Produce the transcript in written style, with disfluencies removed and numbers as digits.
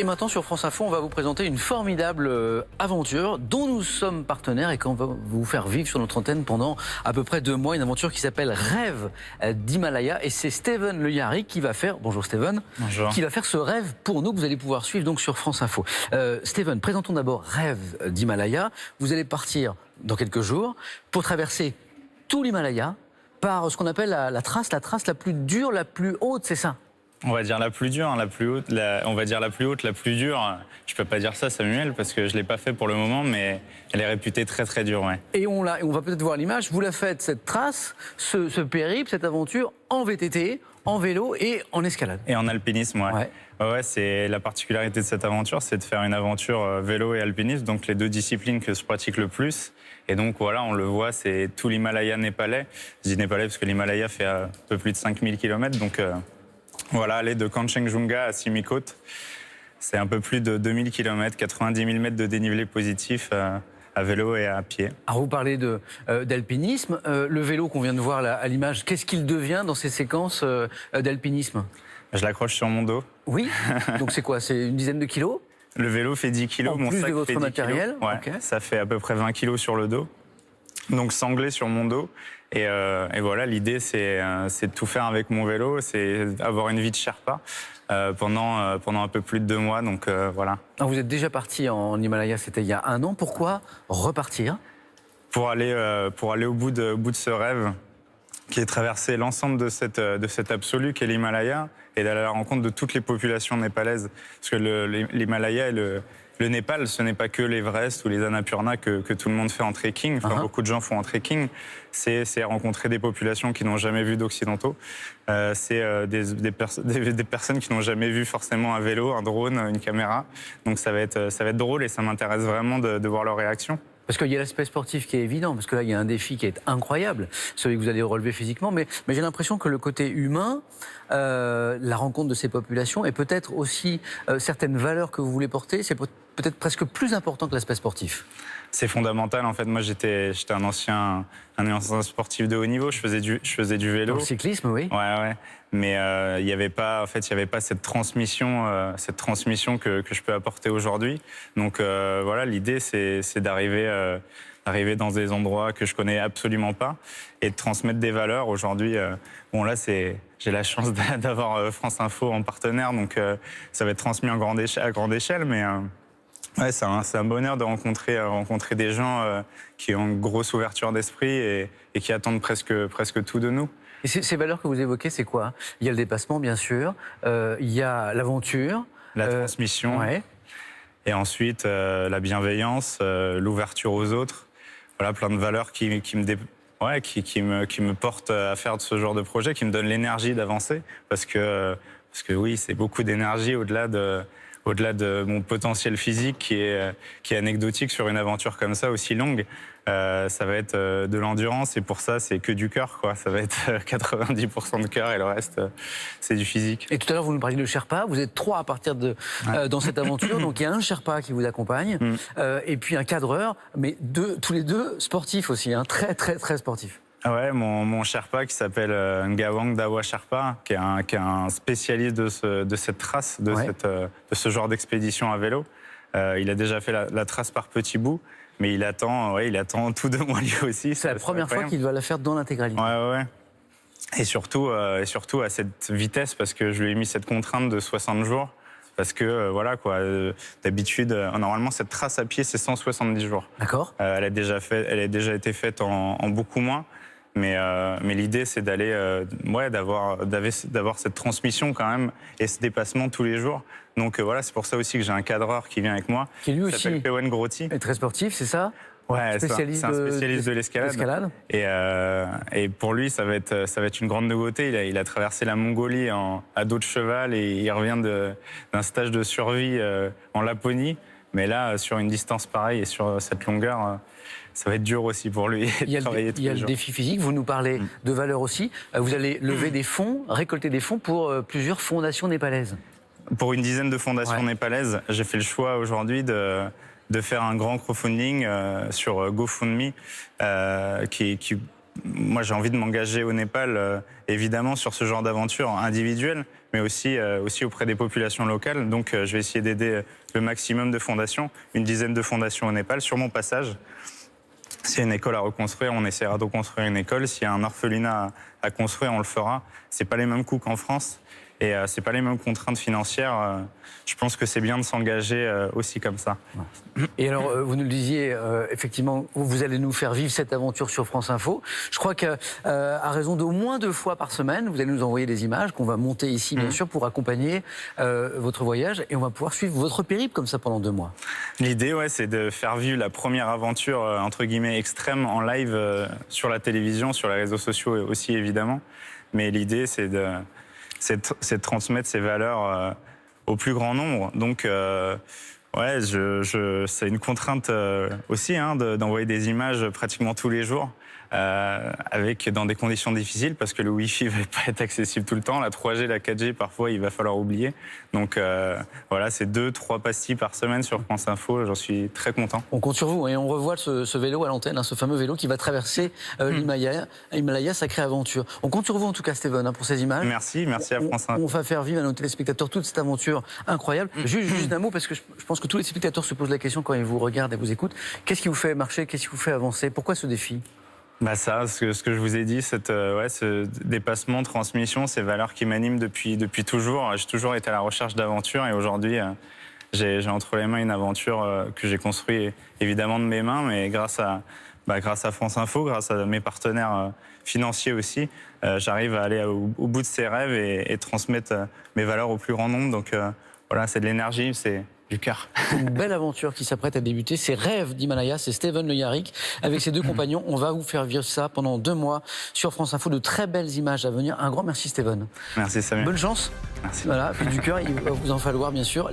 Et maintenant sur France Info, on va vous présenter une formidable aventure dont nous sommes partenaires et qu'on va vous faire vivre sur notre antenne pendant à peu près 2 mois. Une aventure qui s'appelle Rêve d'Himalaya et c'est Steven Le Yarrick qui va faire, bonjour Steven, bonjour. Qui va faire ce rêve pour nous que vous allez pouvoir suivre donc sur France Info. Steven, présentons d'abord Rêve d'Himalaya. Vous allez partir dans quelques jours pour traverser tout l'Himalaya par ce qu'on appelle la trace la plus dure, la plus haute, c'est ça? On va dire la plus dure, la plus haute, on va dire la plus haute, la plus dure. Je peux pas dire ça, Samuel, parce que je l'ai pas fait pour le moment, mais elle est réputée très très dure, ouais. Et on va peut-être voir l'image. Vous la faites cette trace, ce périple, cette aventure en VTT, en vélo et en escalade. Et en alpinisme, ouais. Ouais, c'est la particularité de cette aventure, c'est de faire une aventure vélo et alpinisme, donc les 2 disciplines que je pratique le plus. Et donc voilà, on le voit, c'est tout l'Himalaya népalais. Je dis népalais parce que l'Himalaya fait un peu plus de 5000 km, donc voilà, aller de Kanchenjunga à Simikot, c'est un peu plus de 2000 km, 90 000 mètres de dénivelé positif à vélo et à pied. Alors vous parlez d'alpinisme, le vélo qu'on vient de voir là, à l'image, qu'est-ce qu'il devient dans ces séquences d'alpinisme? Je l'accroche sur mon dos. Oui, donc c'est quoi? C'est une dizaine de kilos? Le vélo fait 10 kilos, mon sac fait 10 votre matériel kilos. Ouais, okay. Ça fait à peu près 20 kilos sur le dos. Donc sanglé sur mon dos. Et voilà, l'idée c'est de tout faire avec mon vélo, c'est avoir une vie de Sherpa pendant un peu plus de 2 mois. Donc voilà. Alors vous êtes déjà parti en Himalaya, c'était il y a 1 an. Pourquoi repartir? Pour aller au bout de ce rêve qui est traversé l'ensemble de cet absolu qu'est l'Himalaya et d'aller à la rencontre de toutes les populations népalaises. Parce que l'Himalaya et le Népal, ce n'est pas que l'Everest ou les Annapurna que tout le monde fait en trekking. Enfin, beaucoup de gens font en trekking. C'est rencontrer des populations qui n'ont jamais vu d'occidentaux. C'est des personnes qui n'ont jamais vu forcément un vélo, un drone, une caméra. Donc ça va être drôle et ça m'intéresse vraiment de voir leurs réactions. Parce qu'il y a l'aspect sportif qui est évident, parce que là, il y a un défi qui est incroyable, celui que vous allez relever physiquement, mais j'ai l'impression que le côté humain, la rencontre de ces populations et peut-être aussi certaines valeurs que vous voulez porter, c'est peut-être presque plus important que l'aspect sportif. C'est fondamental, en fait. Moi, j'étais un ancien sportif de haut niveau. Je faisais du vélo. Dans le cyclisme, oui. Ouais. Mais il n'y avait pas cette transmission que je peux apporter aujourd'hui. Donc voilà, l'idée, c'est d'arriver dans des endroits que je connais absolument pas et de transmettre des valeurs. Aujourd'hui, bon là, j'ai la chance d'avoir France Info en partenaire, donc ça va être transmis à grande échelle, mais ouais, c'est un bonheur de rencontrer des gens qui ont une grosse ouverture d'esprit et qui attendent presque tout de nous. Et ces valeurs que vous évoquez, c'est quoi? Il y a le dépassement, bien sûr, il y a l'aventure, la transmission, ouais. Et ensuite la bienveillance, l'ouverture aux autres. Voilà, plein de valeurs qui me portent à faire de ce genre de projet, qui me donnent l'énergie d'avancer, parce que oui, c'est beaucoup d'énergie au-delà de mon potentiel physique qui est anecdotique sur une aventure comme ça aussi longue. Ça va être de l'endurance et pour ça c'est que du cœur, quoi. Ça va être 90% de cœur et le reste c'est du physique. Et tout à l'heure vous nous parliez de Sherpa, vous êtes 3 à partir dans cette aventure, donc il y a un Sherpa qui vous accompagne et puis un cadreur, mais tous les 2 sportifs aussi, hein, très très très sportifs. Ah ouais, mon Sherpa qui s'appelle Ngawang Dawa Sherpa, qui est un spécialiste de cette trace, de ce genre d'expédition à vélo. Il a déjà fait la trace par petits bouts, mais il attend tout de moi lui aussi. C'est la première fois qu'il doit la faire dans l'intégralité. Ouais. Et surtout à cette vitesse, parce que je lui ai mis cette contrainte de 60 jours. Parce que voilà quoi, d'habitude, normalement cette trace à pied c'est 170 jours. D'accord. Elle a déjà été faite en beaucoup moins. Mais l'idée, c'est d'avoir cette transmission quand même et ce dépassement tous les jours. Donc voilà, c'est pour ça aussi que j'ai un cadreur qui vient avec moi. Qui lui aussi s'appelle Pewen Groti. Est très sportif, c'est ça? Ouais, c'est un spécialiste de l'escalade. Et pour lui, ça va être une grande nouveauté. Il a traversé la Mongolie à dos de cheval et il revient d'un stage de survie en Laponie. Mais là, sur une distance pareille et sur cette longueur, ça va être dur aussi pour lui de travailler tous les jours. Il y a le défi physique, vous nous parlez de valeurs aussi. Vous allez lever des fonds, récolter des fonds pour plusieurs fondations népalaises. Pour une dizaine de fondations népalaises, j'ai fait le choix aujourd'hui de faire un grand crowdfunding sur GoFundMe qui moi, j'ai envie de m'engager au Népal, évidemment, sur ce genre d'aventure individuelle, mais aussi auprès des populations locales. Donc, je vais essayer d'aider le maximum de fondations, une dizaine de fondations au Népal, sur mon passage. S'il y a une école à reconstruire, on essaiera de reconstruire une école. S'il y a un orphelinat à construire, on le fera. C'est pas les mêmes coûts qu'en France et c'est pas les mêmes contraintes financières. Je pense que c'est bien de s'engager aussi comme ça. Et alors, vous nous le disiez, effectivement, vous allez nous faire vivre cette aventure sur France Info. Je crois qu'à raison d'au moins 2 fois par semaine, vous allez nous envoyer des images qu'on va monter ici, bien sûr, pour accompagner votre voyage. Et on va pouvoir suivre votre périple comme ça pendant 2 mois. L'idée, ouais, c'est de faire vivre la première aventure, entre guillemets, extrême en live sur la télévision, sur les réseaux sociaux aussi, évidemment. Mais l'idée, c'est de transmettre ces valeurs au plus grand nombre. Donc, ouais, c'est une contrainte aussi d'envoyer des images pratiquement tous les jours, dans des conditions difficiles, parce que le Wi-Fi ne va pas être accessible tout le temps. La 3G, la 4G, parfois, il va falloir oublier. Donc, voilà, c'est 2-3 pastilles par semaine sur France Info. J'en suis très content. On compte sur vous et on revoit ce vélo à l'antenne, ce fameux vélo qui va traverser l'Himalaya, sacrée aventure. On compte sur vous en tout cas, Steven, pour ces images. Merci à France Info. On va faire vivre à nos téléspectateurs toute cette aventure incroyable. Juste un mot, parce que je pense que tous les spectateurs se posent la question quand ils vous regardent et vous écoutent. Qu'est-ce qui vous fait marcher? Qu'est-ce qui vous fait avancer? Pourquoi ce défi? Ce que je vous ai dit, ce dépassement, transmission, ces valeurs qui m'animent depuis toujours. J'ai toujours été à la recherche d'aventures et aujourd'hui, j'ai entre les mains une aventure que j'ai construite évidemment de mes mains, mais grâce à France Info, grâce à mes partenaires financiers aussi, j'arrive à aller au bout de ces rêves et transmettre mes valeurs au plus grand nombre. Donc voilà, c'est de l'énergie, c'est du cœur. Une belle aventure qui s'apprête à débuter. C'est Rêves d'Himalaya, c'est Steven Le Yarrick. Avec ses 2 compagnons, on va vous faire vivre ça pendant 2 mois sur France Info. De très belles images à venir. Un grand merci, Steven. Merci, Samuel. Bonne chance. Merci. Voilà, puis du cœur, il va vous en falloir, bien sûr.